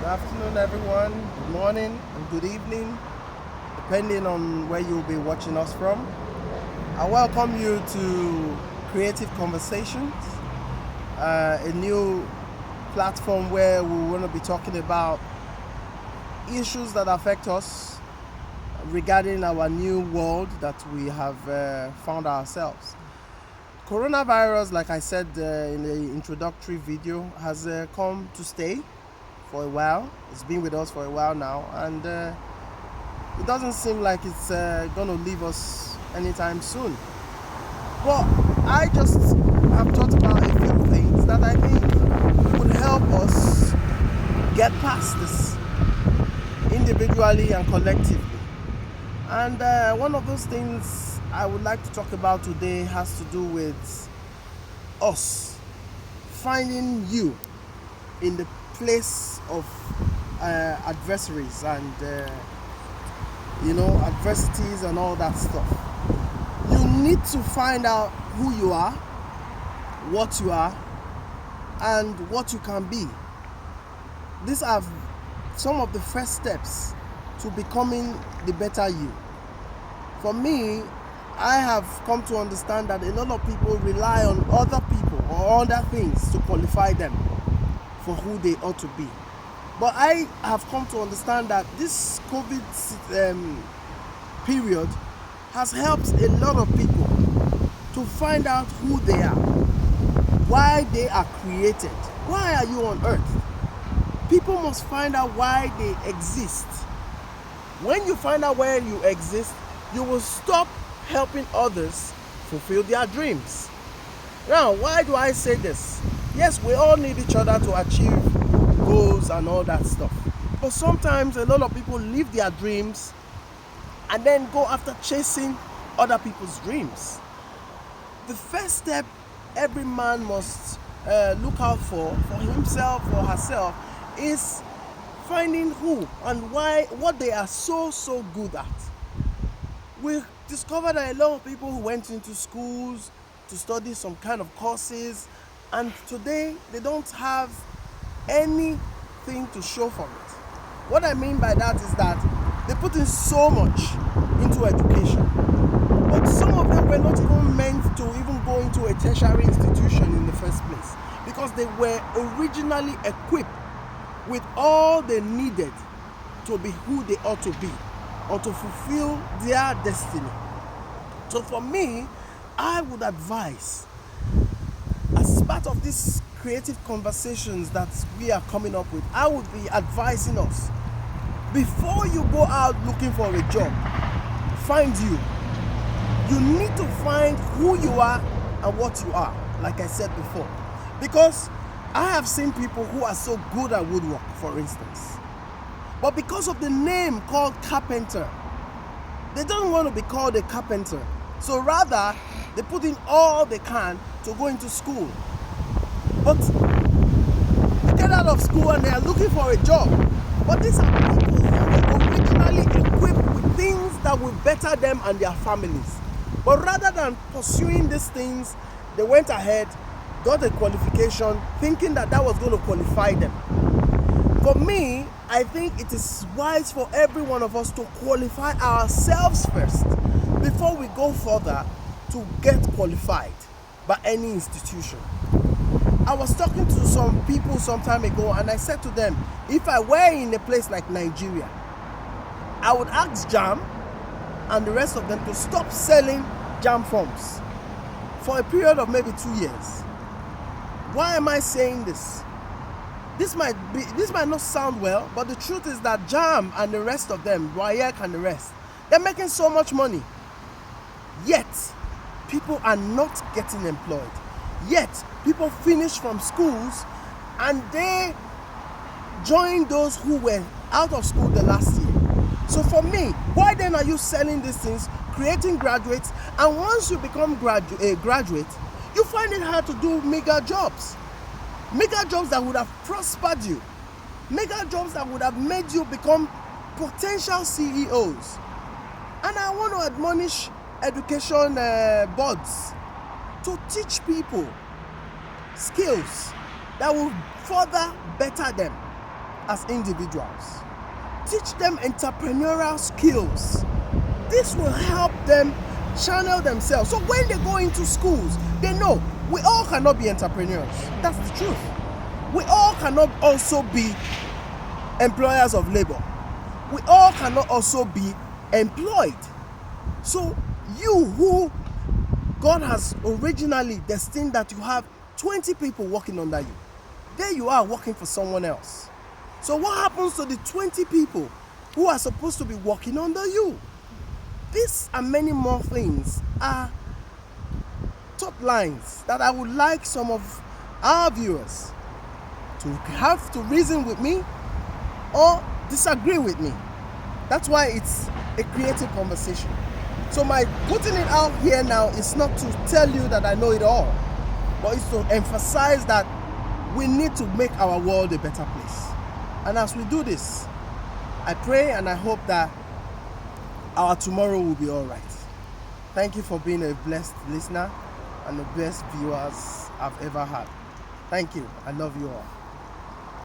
afternoon, everyone. Good morning and good evening, depending on where you'll be watching us from. I welcome you to Creative Conversations, a new platform where we want to be talking about issues that affect us regarding our new world that we have found ourselves. Coronavirus, like I said in the introductory video, has come to stay for a while. It's been with us for a while now, and it doesn't seem like it's going to leave us anytime soon. But I just have thought about a few things that I think would help us get past this individually and collectively. And one of those things I would like to talk about today has to do with us finding you in the place of adversaries and adversities and all that stuff. You need to find out who you are, what you are, and what you can be. These are some of the first steps to becoming the better you. For me, I have come to understand that a lot of people rely on other people or other things to qualify them for who they ought to be. But I have come to understand that this COVID period has helped a lot of people to find out who they are, why they are created. Why are you on earth? People must find out why they exist. When you find out where you exist, you will stop helping others fulfill their dreams. Now, why do I say this? Yes, we all need each other to achieve goals and all that stuff. But sometimes a lot of people leave their dreams and then go after chasing other people's dreams. The first step every man must look out for himself or herself is finding who and why, what they are so good at. We discovered that a lot of people who went into schools to study some kind of courses, and today they don't have anything to show for it. What I mean by that is that they put in so much into education, but some of them were not even meant to even go into a tertiary institution in the first place, because they were originally equipped with all they needed to be who they ought to be or to fulfill their destiny. So for me, I would advise, as part of these creative conversations that we are coming up with, I would be advising us, before you go out looking for a job, find you. You need to find who you are and what you are, like I said before. Because I have seen people who are so good at woodwork, for instance, but because of the name called carpenter, they don't want to be called a carpenter. So rather, they put in all they can to go into school. But they get out of school and they are looking for a job. But these are people who were originally equipped with things that will better them and their families. But rather than pursuing these things, they went ahead, got a qualification, thinking that that was going to qualify them. For me, I think it is wise for every one of us to qualify ourselves first before we go further to get qualified by any institution. I was talking to some people some time ago and I said to them, if I were in a place like Nigeria, I would ask JAMB and the rest of them to stop selling JAMB forms for a period of maybe 2 years. Why am I saying this? This might not sound well, but the truth is that JAMB and the rest of them, WAEC and the rest, they're making so much money. Yet, people are not getting employed. Yet, people finish from schools and they join those who were out of school the last year. So for me, why then are you selling these things, creating graduates, and once you become a graduate, you find it hard to do mega jobs that would have prospered you, mega jobs that would have made you become potential CEOs. And I want to admonish education boards to teach people skills that will further better them. as individuals. Teach them entrepreneurial skills. This will help them channel themselves. So when they go into schools, they know we all cannot be entrepreneurs. That's the truth. We all cannot also be employers of labor. We all cannot also be employed. So you who God has originally destined that you have 20 people working under you, there you are working for someone else. So what happens to the 20 people who are supposed to be working under you? These and many more things are top lines that I would like some of our viewers to have to reason with me or disagree with me. That's why it's a creative conversation. So my putting it out here now is not to tell you that I know it all, but it's to emphasize that we need to make our world a better place. And as we do this, I pray and I hope that our tomorrow will be all right. Thank you for being a blessed listener and the best viewers I've ever had. Thank you. I love you all.